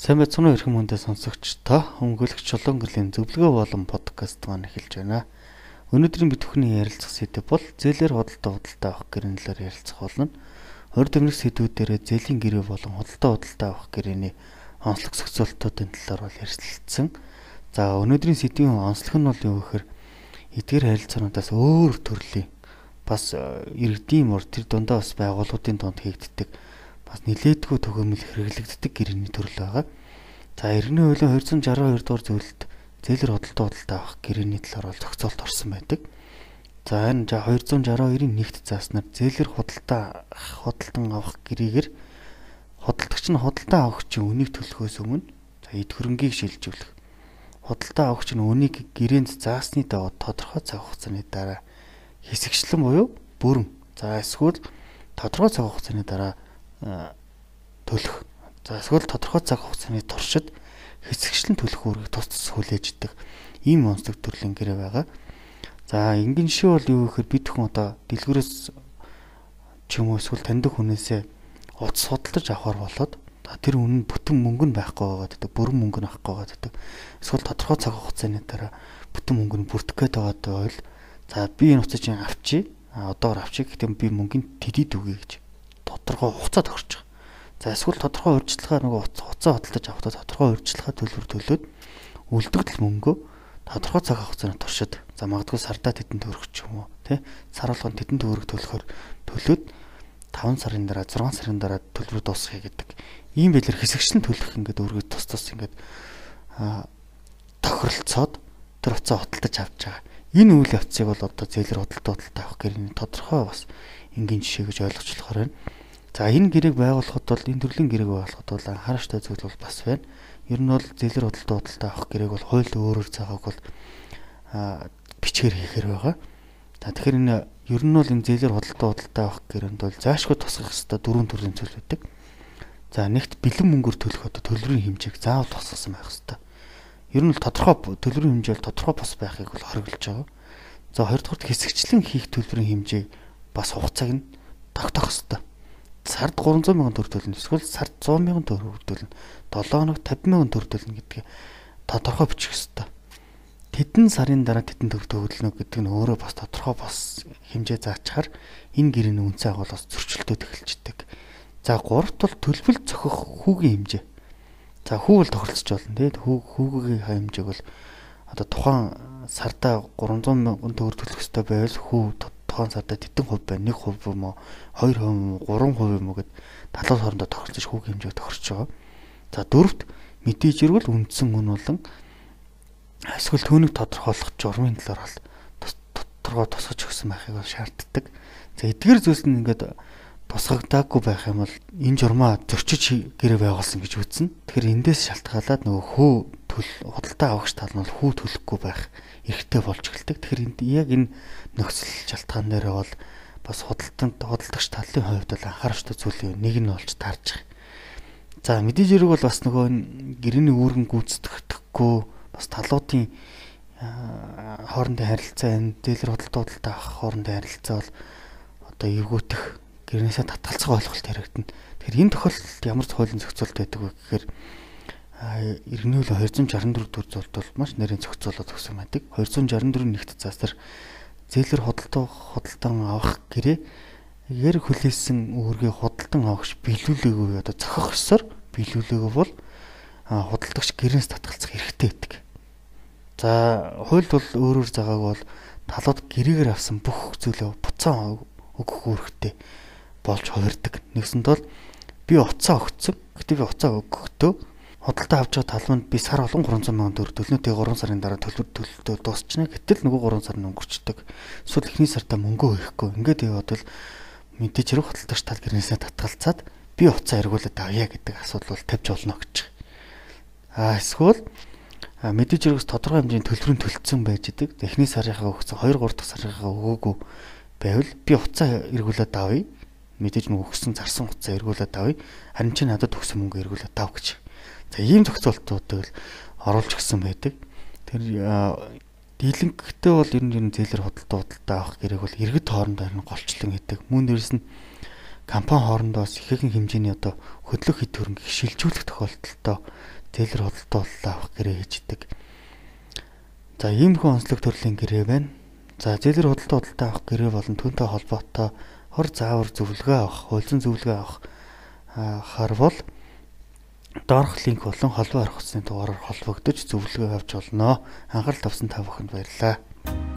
Сайн байцгаана уу эрхэм хүндэт сонсогчдоо. Өнгөлөх чулуун гэрлийн зөвлөгөө болон подкаст маань эхэлж байна. Өнөөдрийн бид бүхний ярилцах сэдэв бол зээлээр худалдаа авах гэрээнээр ярилцах болно. Урд өмнөх сэдвүүдээр зээлийн гэрээ болон худалдаа авах гэрээний онцлог зохицуултуудын талаар бол ярилцсан. За өнөөдрийн сэдвийн онцлог нь бол юу гэхээр эдгээр харилцаануудаас өөр төрлийн бас иргэдийн мөр тэр дундаа бас байгууллагуудын донд хийгддэг бас нилээдгүй төгөөмөл хэрэглэгддэг гэрээний төрөл байгаа. За иргэний хуулийн 262 дугаар зүйлд зээлэр худалдаа авах гэрээний талаар бол зохицуулт орсон байдаг. За энэ 262-ийн нэгт зааснаар зээлэр худалдан авах гэрээгээр худалдагч нь худалдаа авахчийн үнийг төлөхөөс өмнө эд хөрөнгийг шилжүүлэх. Худалдаа авахч нь үнийг гэрээнд заасны дагуу тодорхой цаг хугацааны дараа хэсэгчлэн буюу бүрэн. За эсвэл тодорхой цаг хугацааны дараа төлөх. За эсвэл тодорхой цаг хугацааны туршид хэсэгчлэн төлөх үүргийг тус хүлээждэг ийм онцлог төрлийн гэрээ байгаа. За энгийн жишээ бол юу гэхээр бид хүн одоо дэлгүүрээс ч юм уу эсвэл таньдаг хүнээсээ утас судалж авахар болоод тэр үнэ нь бүтэн мөнгө нь байхгүй байгаа гэдэг, бүрэн мөнгө нь авахгүй байгаа гэдэг. Эсвэл тодорхой цаг хугацааны дараа бүтэн мөнгө нь бүрдэх гээд байгаа бол за би энэ утсыг чинь авчи. Одоор авчи гэхдээ би мөнгөнд тэдэд үгүй гэж тодорхой хугацаа тохирч байгаа. За эсвэл тодорхой урьдчилгаа нөгөө хугацаа худалдаж авахдаа тодорхой урьдчилгаа төлбөр төлөөд үлдэгдэл мөнгөө тодорхой цаг хугацааны туршид за магадгүй сардаа тэдэн төгрөг ч юм уу тий сар болгонд тэдэн төгрөг төлөхөд 5 сарын дараа 6 сарын дараа төлбөр дуусгахыг гэдэг. Ийм байлэр хэсэгчлэн төлөх ингээд өөргөө тус ингээд тохиролцоод тэр хугацаа худалдаж авч байгаа. Энэ үйл явцыг бол одоо зээлэр худалдаа авах гэрээний тодорхой бас энгийн жишээ гэж ойлгочлохоор байна. За энэ гэрээг байгуулахад бол энэ төрлийн гэрээг байгуулахад бол анхааралтай зүйл бол бас байна. Ер нь бол зээлэр худалдаа авах гэрээг бол хуульд өөрөөр заагааг бол бичгээр хийхээр байгаа. За тэгэхээр энэ ер нь бол энэ зээлэр худалдаа авах гэрээнд бол заашгүй тусгах ёстой дөрвөн төрлийн зүйл байдаг. За нэгт бэлэн мөнгөөр төлөх одоо төлбөрийн хэмжээг заавал тусгасан байх ёстой. Ер нь бол тодорхой төлбөрийн хэмжээ бол тодорхой бос байхыг бол хориглож байгаа. За хоёрдугаарт хэсэгчлэн хийх төлбөрийн хэмжээг бас хугацааг нь тогтоох ёстой. Сард 300 мянган төгрөг төлнө. Эсвэл сард 100 мянган төгрөг төлнө. 7 хоног 50 мянган төгрөг төлнө гэдгийг тодорхой бичих ёстой. Тэдэн сарын дараа тэдэн төгрөг төлнө гэдэг нь өөрөө бас тодорхой бас хэмжээ заачаар энэ гэрээний үнцэн агуулгаас зөрчилдөд эхэлждэг. За гуравт бол төлбөл зохих хүүгийн хэмжээ. За хүү бол тохиролцож болно тийм. Хүүгийн хэмжээг бол одоо тухайн сардаа 300 мянган төгрөг төлөх ёстой байвал хүү тухайн сардаа тэдэн хувь байна. 1% юм уу, 2% юм уу, 3% юм уу гэд талууд хоорондоо тохиролцож хүүгийн хэмжээг тохирч байгаа. За дөрөвт мэдээж ирвэл үндсэн үн болон эсвэл түүнийг тодорхойлох журмын талаар бол тодорхой тусгаж өгсөн байхыг бол шаарддаг. За эдгээр зүйлс нь ингээд тусгагдаагүй байх юм бол энэ журмаа зөрчиж гэрээ байгуулсан гэж үзнэ. Тэгэхээр эндээс шалтгаалаад нөгөө худалдаа авахч тал нь хүү төлөхгүй байх эрхтэй болж эхэлдэг. Тэгэхээр энд яг энэ нөхцөл шалтгаан дээр бол бас худалдагч талын хувьд бол анхааралтай зүйлийн нэг нь болж таарж байгаа. За мэдээж хэрэг бол бас нөгөө гэрээний үүргэн гүйцэтгэхгүй бас талуудын хоорондын харилцаа энэ зээлэр худалдаа авах хоорондын харилцаа бол одоо эвгүүтэх гэрнээсээ татгалцах ойлголт харагдана. Тэгэхээр энэ тохиолдолд ямар хуулийн зохицуулт байдаг вэ гэхээр иргэний хуулийн 264 дүр зүйлд бол маш нарийн зохицуулалт өгсөн байдаг. 264-ийн нэгт заасаар зээлэр худалдан авах гэрээгээр хүлээсэн үүргээ худалдан авахч биелүүлээгүй одоо зохих ёсоор биелүүлээгүй бол худалдагч гэрээнээс татгалцах эрхтэй байдаг. За хуульд бол өөрөөр заагааг бол талууд гэрээгээр авсан бүх зүйлөө буцаан өгөх үүрэгтэй болж хувирдаг. Нэгсэнд бол би уцаа өгсөн. Гэтэ би уцаа өгөхдөө худалдаа авч байгаа тал манд би сар болгон 300 мянган төгрөг төлнө. Тэгээ 3 сарын дараа төлөлтөө дуусчихна. Гэтэл нөгөө 3 сар нь өнгөрчдөг. Эсвэл эхний сартаа мөнгөө өгөхгүй. Ингээд яваад бол мэдээж хэрэг худалдагч тал гэрнээсээ татгалцаад би уцаа эргүүлээд авъя гэдэг асуудал бол тавьж болно гэж. Эсвэл мэдээж хэрэгс тодорхой хэмжээний төлбөрийн төлцсөн байж идэг. Эхний сарынхаа өгсөн 2 3 дахь сарынхаа өгөөгүй байвал би уцаа эргүүлээд авъя. Мэдээж нэг өгсөн зарсан уцаа эргүүлээд авъя. Харин чи надад өгсөн мөнгө эргүүлээд ав гэж. За ийм зохицуултуудыг оруулж гисэн байдаг. Тэр дийлэнхтэй бол ер нь зээлэр худалдаа авах гэрээг бол иргэд хоорондоо голчлон гэдэг. Мөн дээрс нь компани хоорондоо ихэнх хэмжээний одоо хөдлөх хэд хөрөнгө шилжүүлэх тохиолдолдоо зээлэр худалдаа авах гэрээ хийж идэг. За иймэрхүү онцлог төрлийн гэрээ байна. За зээлэр худалдаа авах гэрээ болон түүнтэй холбоотой хор заавар зөвлөгөө авах, хуульцсан зөвлөгөө авах харвал доорх линк болон холбоо орох утасны дугаараар холбогдож зөвлөгөө авч болно. Анхаарал тавьсан та бүхэнд баярлалаа.